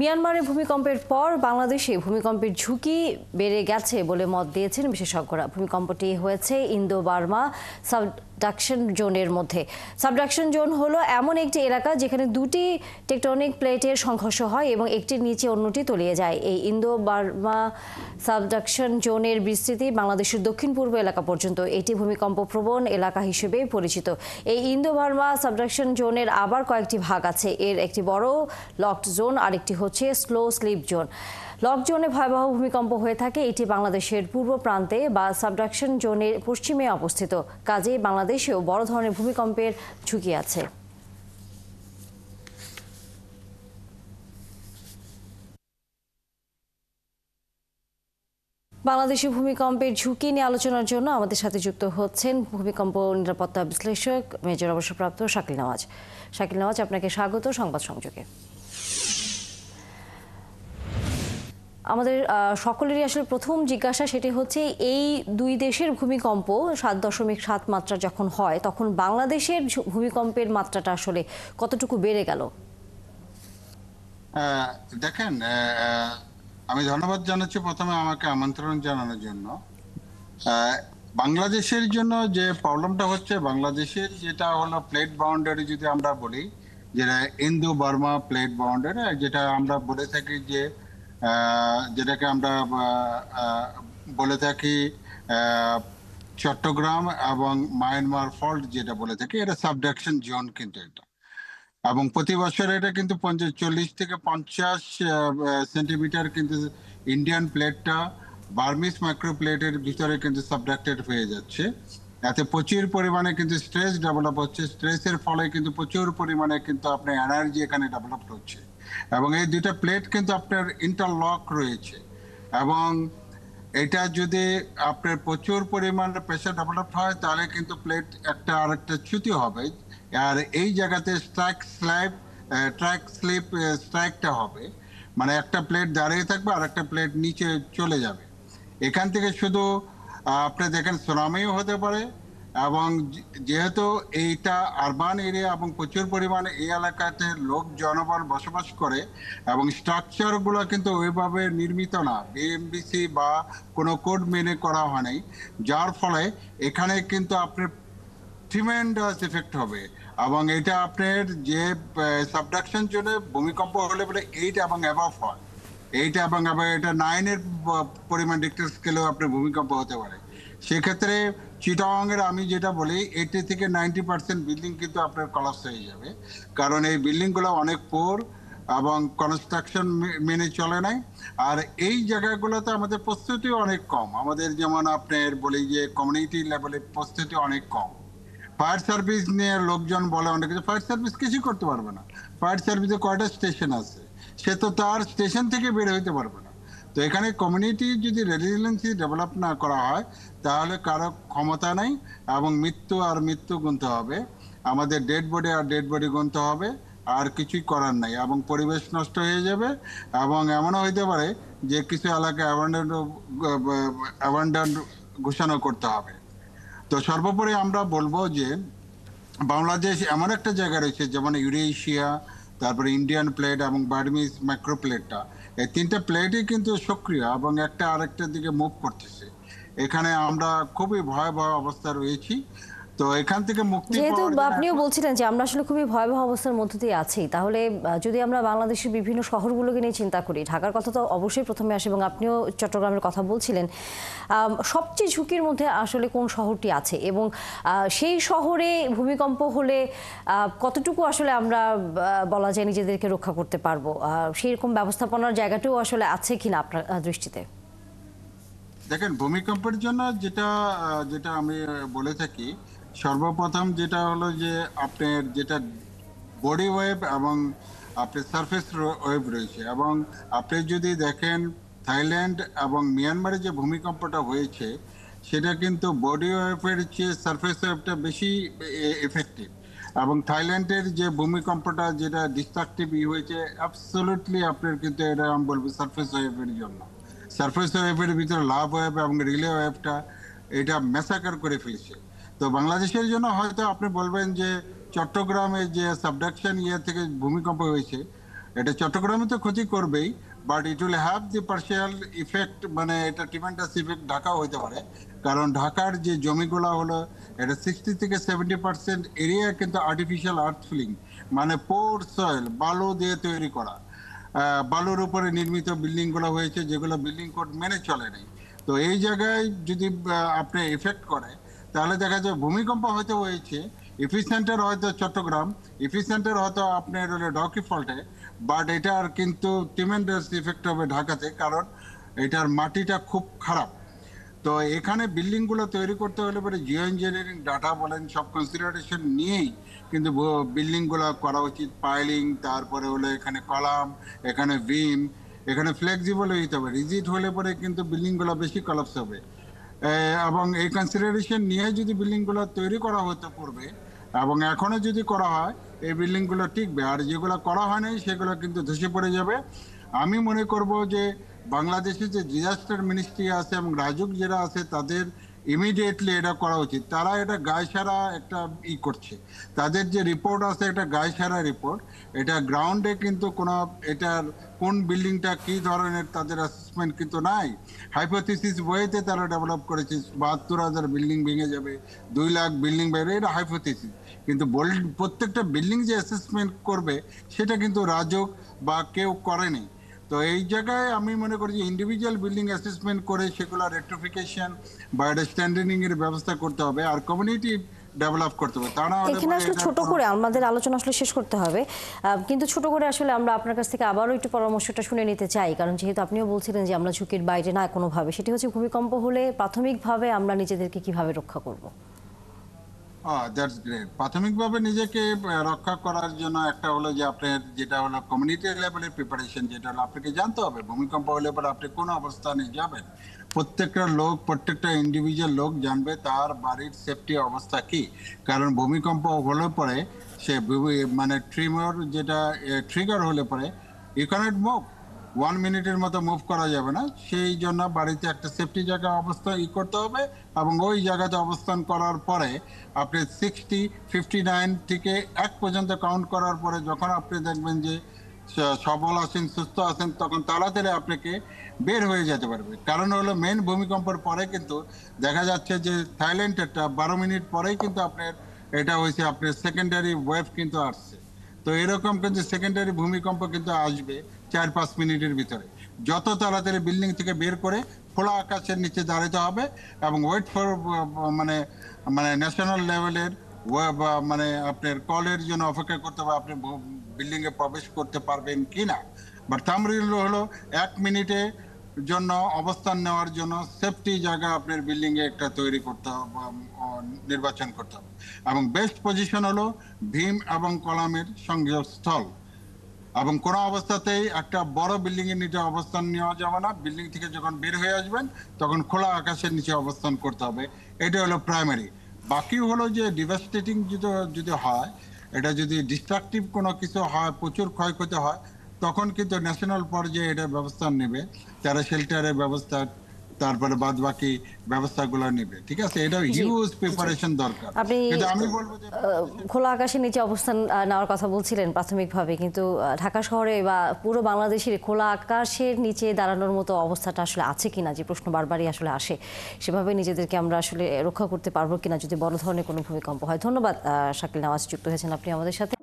মিয়ানমারে ভূমিকম্পের পর বাংলাদেশে ভূমিকম্পের ঝুঁকি বেড়ে গেছে বলে মত দিয়েছেন বিশেষজ্ঞরা। ভূমিকম্পটি হয়েছে ইন্দো বার্মা সাবডাকশন জোনের মধ্যে। সাবডাকশন জোন হলো এমন একটি এলাকা যেখানে দুটি টেকটনিক প্লেটের সংঘর্ষ হয় এবং একটির নিচে অন্যটি তলিয়ে যায়। এই ইন্দো বার্মা সাবডাকশন জোনের বিস্তৃতি বাংলাদেশের দক্ষিণ পূর্ব এলাকা পর্যন্ত। এটি ভূমিকম্প প্রবণ এলাকা হিসেবে পরিচিত। এই ইন্দো বার্মা সাবডাকশন জোনের আবার কয়েকটি ভাগ আছে। এর একটি বড় লকড জোন, আরেকটি হচ্ছে স্লো স্লিপ জোন। লক জোনে ভয়াবহ ভূমিকম্প হয়ে থাকে। এটি বাংলাদেশের পূর্ব প্রান্তে বা সাবডাকশন জোনের পশ্চিমে অবস্থিত। কাজেই বাংলাদেশেও বড় ধরনের ভূমিকম্পের ঝুঁকি আছে। বাংলাদেশে ভূমিকম্পের ঝুঁকি নিয়ে আলোচনার জন্য আমাদের সাথে যুক্ত হচ্ছেন ভূমিকম্প নিরাপত্তা বিশ্লেষক মেজর অবসরপ্রাপ্ত শাকিল নওয়াজ। শাকিল নওয়াজ, আপনাকে স্বাগত সংবাদ সংযোগে। আমাদের সকলেরই আসলে প্রথম জিজ্ঞাসা সেটি হচ্ছে, এই দুই দেশের ভূমিকম্প 7.7 মাত্রা যখন হয় তখন বাংলাদেশের ভূমিকম্পের মাত্রাটা আসলে কতটুকু বেড়ে গেল? দেখেন, আমি ধন্যবাদ জানাচ্ছি প্রথমে আমাকে আমন্ত্রণ জানানোর জন্য। বাংলাদেশের জন্য যে প্রবলেমটা হচ্ছে, বাংলাদেশের যেটা হলো প্লেট বাউন্ডারি, যদি আমরা বলি যেটা ইন্দো বার্মা প্লেট বাউন্ডারি, যেটা আমরা বলে থাকি যে যেটাকে আমরা বলে থাকি চট্টগ্রাম এবং মায়ানমার ফল্ট যেটা বলে থাকি, এটা সাবডাকশন জোন। কিন্তু এটা এবং প্রতি বছর এটা কিন্তু 40 থেকে 50 সেন্টিমিটার কিন্তু ইন্ডিয়ান প্লেটটা বার্মিস মাইক্রো প্লেটের ভিতরে কিন্তু সাবডাক্টেড হয়ে যাচ্ছে। এতে প্রচুর পরিমাণে কিন্তু স্ট্রেস ডেভেলপ হচ্ছে। স্ট্রেসের ফলে কিন্তু প্রচুর পরিমাণে কিন্তু আপনার এনার্জি এখানে ডেভেলপ হচ্ছে এবং এই দুইটা প্লেট কিন্তু আপনার ইন্টারলক রয়েছে এবং এটা যদি আপনার প্রচুর পরিমাণে প্রেশার ডেভেলপ হয় তাহলে কিন্তু প্লেট একটা আরেকটা চ্যুতি হবে। আর এই জায়গাতে ট্র্যাক স্লিপ স্ট্রাইকটা হবে, মানে একটা প্লেট দাঁড়িয়ে থাকবে আর একটা প্লেট নিচে চলে যাবে। এখান থেকে শুধু আপনি দেখেন সুনামিও হতে পারে এবং যেহেতু এইটা আরবান এরিয়া এবং প্রচুর পরিমাণে এই এলাকাতে লোক জনবল বসবাস করে এবং স্ট্রাকচারগুলো কিন্তু ওইভাবে নির্মিত না, বিএমবিসি বা কোনো কোড মেনে করা হয় নাই, যার ফলে এখানে কিন্তু আপনার ট্রিমেন্ডাস এফেক্ট হবে। এবং এটা আপনার যে সাবডাকশন জন্য ভূমিকম্প হলে বলে 8 এবং অ্যাবভ হয়, 8 এবং অ্যাবভ, এটা 9-এর পরিমাণ রিক্টার স্কেলেও আপনার ভূমিকম্প হতে পারে। সেক্ষেত্রে চিটাগাং এর আমি যেটা বলি 80 থেকে 90% বিল্ডিং কিন্তু আপনার কলাপস হয়ে যাবে, কারণ এই বিল্ডিংগুলো অনেক পোর এবং কনস্ট্রাকশন মেনে চলে নাই। আর এই জায়গাগুলোতে আমাদের প্রস্তুতি অনেক কম। আমাদের যেমন আপনার বলি যে কমিউনিটি লেভেলের প্রস্তুতি অনেক কম। ফায়ার সার্ভিস নিয়ে লোকজন বলে অনেক কিছু, ফায়ার সার্ভিস কিছু করতে পারবে না। ফায়ার সার্ভিসে কয়টা স্টেশন আছে, সে তো তার স্টেশন থেকে বের হইতে পারবে না। তো এখানে কমিউনিটি যদি রেজিলিয়েন্সি ডেভেলপ না করা হয় তাহলে কারো ক্ষমতা নাই এবং মৃত্যু আর মৃত্যু গুনতে হবে, আমাদের ডেড বডি আর ডেড বডি গুনতে হবে, আর কিছুই করার নাই এবং পরিবেশ নষ্ট হয়ে যাবে। এবং এমনও হইতে পারে যে কিছু এলাকায় অ্যাবান্ডন ঘোষণা করতে হবে। তো সর্বোপরি আমরা বলবো যে বাংলাদেশ এমন একটা জায়গা রয়েছে, যেমন ইউরেশিয়া, তারপরে ইন্ডিয়ান প্লেট এবং বার্মিজ মাইক্রো প্লেটটা, এই তিনটা প্লেটই কিন্তু সক্রিয় এবং একটা আরেকটার দিকে মুভ করতেছে। এখানে আমরা খুবই ভয়াবহ অবস্থা রয়েছি। তো এখান থেকে মুক্তি যেহেতু পাওয়ার জন্য আপনিও বলছিলেন যে আমরা আসলে খুবই ভয়াবহ অবস্থার মধ্য দিয়ে আছি, তাহলে যদি আমরা বাংলাদেশের বিভিন্ন শহরগুলোকে নিয়ে চিন্তা করি, ঢাকার কথা তো অবশ্যই প্রথমে আসে এবং আপনিও চট্টগ্রামের কথা বলছিলেন, সবচেয়ে ঝুঁকির মধ্যে আসলে কোন শহরটি আছে এবং সেই শহরে ভূমিকম্প হলে কতটুকু আসলে আমরা বলা যায় নিজেদেরকে রক্ষা করতে পারবো, সেই রকম ব্যবস্থাপনার জায়গাটাও আসলে আছে কিনা আপনার দৃষ্টিতে? দেখেন, ভূমিকম্পের জন্য যেটা যেটা আমি বলে থাকি, সর্বপ্রথম যেটা হলো যে আপনার যেটা বডি ওয়েভ এবং আপনার সারফেস ওয়েভ রয়েছে। এবং আপনি যদি দেখেন থাইল্যান্ড এবং মিয়ানমারে যে ভূমিকম্পটা হয়েছে সেটা কিন্তু বডি ওয়েভের চেয়ে সারফেস ওয়েভটা বেশি এফেক্টিভ। এবং থাইল্যান্ডের যে ভূমিকম্পটা যেটা ডিস্ট্রাকটিভ হয়েছে, অ্যাবসলিউটলি আপনার কিন্তু এটা আমি বলবো সারফেস ওয়েভের জন্য। সারফেস ওয়েভের ভিতরে লাভ ওয়েভ এবং রিলে ওয়েভটা এটা ম্যাসাকার করে ফেলেছে। তো বাংলাদেশের জন্য হয়তো আপনি বলবেন যে চট্টগ্রামে যে সাবডাকশন থেকে ভূমিকম্প হয়েছে, এটা চট্টগ্রামে তো ক্ষতি করবেই, but it will have the partial effect, মানে এটা টিমেন্টাস ইফেক্ট ঢাকাও হইতে পারে। কারণ ঢাকার যে জমিগুলো হলো, এটা 60 থেকে 70% এরিয়া কিন্তু আর্টিফিশিয়াল আর্থ ফিলিং, মানে পোর সয়েল, বালু দিয়ে তৈরি করা, বালুর উপরে নির্মিত বিল্ডিং গুলো হয়েছে, যেগুলো বিল্ডিং কোড মেনে চলে নেই। তো এই জায়গায় যদি আপনি এফেক্ট করে, তাহলে দেখা যায় ভূমিকম্প হয়তো হয়েছে, ইপি সেন্টার হয়তো চট্টগ্রাম, ইপি সেন্টার হয়তো আপনার হলো ডকি ফল্টে, বাট এটার কিন্তু ট্রিমেন্ডাস ইফেক্ট হবে ঢাকাতে, কারণ এটার মাটিটা খুব খারাপ। তো এখানে বিল্ডিং গুলো তৈরি করতে হলে পরে জিও ইঞ্জিনিয়ারিং ডাটা বলেন, সব কনসিডারেশন নিয়েই কিন্তু বিল্ডিং গুলো করা উচিত। পাইলিং, তারপরে হলো এখানে কলাম, এখানে বিম, এখানে ফ্লেক্সিবল হইতে হবে। রিজিড হলে পরে কিন্তু বিল্ডিং গুলো বেশি কলাপস হবে। এবং এই কনসিডারেশন নিয়ে যদি বিল্ডিং গুলো তৈরি করা হতে পূর্বে, এবং এখনো যদি করা হয়, এই বিল্ডিং গুলো টিকবে। আর যেগুলো করা হয় নাই সেগুলো কিন্তু ধসে পড়ে যাবে। আমি মনে করব যে বাংলাদেশে যে ডিজাস্টার মিনিস্ট্রি আছে এবং রাজুক যারা আছে, তাদের ইমিডিয়েটলি এটা করা উচিত। তারা এটা গায়ে সারা একটা করছে, তাদের যে রিপোর্ট আছে এটা গায়ে সারা রিপোর্ট। এটা গ্রাউন্ডে কিন্তু কোনো এটার কোন বিল্ডিংটা কি ধরনের তাদের অ্যাসেসমেন্ট কিন্তু নাই। হাইপোথিসিস বইতে তারা ডেভেলপ করেছে 72,000 বিল্ডিং ভেঙে যাবে, 2 লাখ বিল্ডিং বাইরে, এটা হাইপোথিসিস। কিন্তু প্রত্যেকটা বিল্ডিং যে অ্যাসেসমেন্ট করবে সেটা কিন্তু রাজুক বা কেউ করেনি। তো এই জায়গায় আমি মনে করি যে ইন্ডিভিজুয়াল বিল্ডিং অ্যাসেসমেন্ট করে সেগুলো রেট্রোফিকেশন বা এটা স্ট্যান্ডার্ডিং এর ব্যবস্থা করতে হবে, আর কমিউনিটি ডেভেলপ করতে হবে। তা না হলে এখানে আসলে ছোট করে আমাদের আলোচনা আসলে শেষ করতে হবে, কিন্তু ছোট করে আসলে আমরা আপনার কাছ থেকে আবারও একটু পরামর্শটা শুনে নিতে চাই, কারণ যেহেতু আপনিও বলছিলেন যে আমরা ঝুঁকির বাইরে না কোনোভাবে, সেটি হচ্ছে ভূমিকম্প হলে প্রাথমিকভাবে আমরা নিজেদেরকে কিভাবে রক্ষা করব। That's great. প্রাথমিকভাবে নিজেকে রক্ষা করার জন্য একটা হলো যে আপনার যেটা হলো কমিউনিটি লেভেলের প্রিপারেশন, যেটা হলো আপনাকে জানতে হবে ভূমিকম্প হলে পরে আপনি কোন অবস্থানে যাবেন। প্রত্যেকটা লোক, প্রত্যেকটা ইন্ডিভিজুয়াল লোক জানবে তার বাড়ির সেফটি অবস্থা কি। কারণ ভূমিকম্প হলে পরে সে মানে ট্রিমর যেটা ট্রিগার হলে পরে ইউ ক্যানট মুভ, 1 মিনিটের মতো মুভ করা যাবে না। সেই জন্য বাড়িতে একটা সেফটি জায়গা অবস্থা করতে হবে, এবং ওই জায়গাতে অবস্থান করার পরে আপনি 60, 59 থেকে 1 পর্যন্ত কাউন্ট করার পরে যখন আপনি দেখবেন যে সবল আছেন, সুস্থ আছেন, তখন তাড়াতাড়ি আপনাকে বের হয়ে যেতে পারবে। কারণ হলো মেন ভূমিকম্পের পরে কিন্তু দেখা যাচ্ছে যে থাইল্যান্ড একটা 12 মিনিট পরেই কিন্তু আপনার এটা হয়েছে, আপনার সেকেন্ডারি ওয়েভ কিন্তু আসছে। তো এরকম কিন্তু সেকেন্ডারি ভূমিকম্প কিন্তু আসবে 4-5 মিনিটের ভিতরে। যত তাড়াতাড়ি বিল্ডিং থেকে বের করে খোলা আকাশের নিচে দাঁড়াতে হবে এবং ওয়েট ফর মানে মানে ন্যাশনাল লেভেলের মানে আপনার কলের জন্য অপেক্ষা করতে হবে আপনি বিল্ডিং এ প্রবেশ করতে পারবেন কিনা। বাট থামরিল হলো 1 মিনিটে জন্য অবস্থান নেওয়ার জন্য সেফটি জায়গা আপনার বিল্ডিং এ একটা তৈরি করতে হবে, নির্বাচন করতে হবে। এবং বেস্ট পজিশন হলো ভীম এবং কলামের সংযোগস্থল। এবং কোনো অবস্থাতেই একটা বড় বিল্ডিং এর নিচে অবস্থান নেওয়া যাবে না। বিল্ডিং থেকে যখন বের হয়ে আসবেন তখন খোলা আকাশের নিচে অবস্থান করতে হবে। এটা হলো প্রাইমারি। বাকি হলো যে ডিভাস্টেটিং যদি হয়, এটা যদি ডিস্ট্রাকটিভ কোনো কিছু হয়, প্রচুর ক্ষয়ক্ষতি হয়, তখন কিন্তু ন্যাশনাল পর্যায়ে এটা ব্যবস্থা নেবে, তারা শেল্টারের ব্যবস্থা, তারপরে বাদ বাকি ব্যবস্থাগুলো নেবে। ঠিক আছে, এটা হিউজ প্রিপারেশন দরকার। আপনি কিন্তু আমি বলবো যে খোলা আকাশের নিচে অবস্থান নেওয়ার কথা বলছিলেন প্রাথমিকভাবে, কিন্তু ঢাকা শহরে বা পুরো বাংলাদেশের খোলা আকাশের নিচে দাঁড়ানোর মতো অবস্থাটা আসলে আছে কিনা, যে প্রশ্ন বারবারই আসলে আসে, সেভাবে নিজেদেরকে আমরা আসলে রক্ষা করতে পারবো কিনা যদি বড় ধরনের কোনো ভূমিকম্প হয়। ধন্যবাদ শাকিল নওয়াজ, যুক্ত হয়েছেন আপনি আমাদের সাথে।